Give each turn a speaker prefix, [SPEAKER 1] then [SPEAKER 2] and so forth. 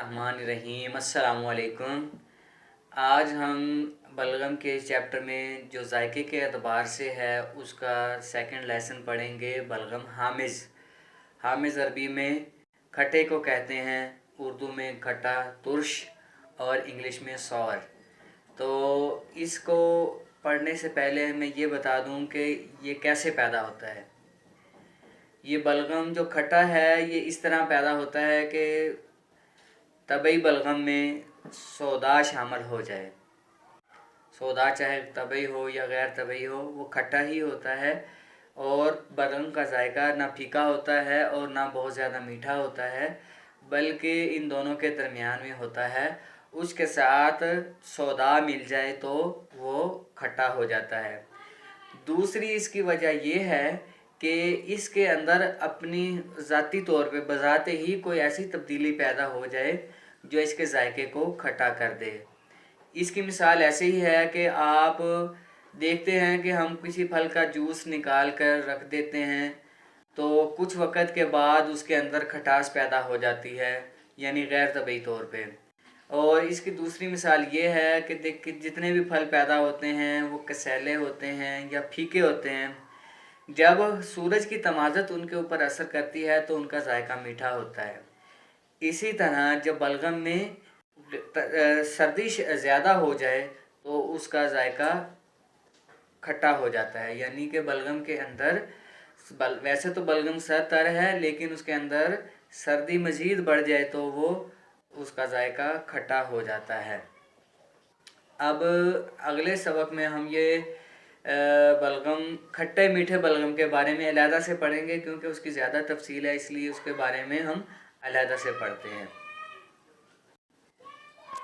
[SPEAKER 1] बिस्मिल्लाहिर्रहमानिर्रहीम। अस्सलाम वालेकुम। आज हम बलगम के चैप्टर में जो जायके के एतबार से है उसका सेकंड लेसन पढ़ेंगे। बलगम हामिज़। हामिज़ अरबी में खट्टे को कहते हैं, उर्दू में खट्टा, तुर्श और इंग्लिश में सौर। तो इसको पढ़ने से पहले मैं ये बता दूं कि ये कैसे पैदा होता है। ये बलगम जो खट्टा है ये इस तरह पैदा होता है कि तबई बलगम में सौदा शामिल हो जाए। सौदा चाहे तबई हो या गैर तबई हो, वो खट्टा ही होता है और बलगम का जायका ना फीका होता है और ना बहुत ज़्यादा मीठा होता है, बल्कि इन दोनों के दरमियान में होता है। उसके साथ सौदा मिल जाए तो वो खट्टा हो जाता है। दूसरी इसकी वजह ये है कि इसके अंदर अपनी ज़ाती तौर पे बज़ाते ही कोई ऐसी तब्दीली पैदा हो जाए जो इसके जायके को खट्टा कर दे। इसकी मिसाल ऐसे ही है कि आप देखते हैं कि हम किसी फल का जूस निकाल कर रख देते हैं तो कुछ वक़्त के बाद उसके अंदर खटास पैदा हो जाती है, यानी गैर तबई तौर पे। और इसकी दूसरी मिसाल ये है कि जितने भी फल पैदा होते हैं वो कसैले होते हैं या फीके होते हैं। जब सूरज की तमाज़त उनके ऊपर असर करती है तो उनका जायका मीठा होता है। इसी तरह जब बलगम में सर्दी ज़्यादा हो जाए तो उसका जायका खट्टा हो जाता है, यानी कि बलगम के अंदर वैसे तो बलगम तर है लेकिन उसके अंदर सर्दी मज़ीद बढ़ जाए तो वो उसका जायका खट्टा हो जाता है। अब अगले सबक में हम ये बलगम खट्टे मीठे बलगम के बारे में अलहदा से पढ़ेंगे, क्योंकि उसकी ज़्यादा तफसील है, इसलिए उसके बारे में हम अलहदा से पढ़ते हैं।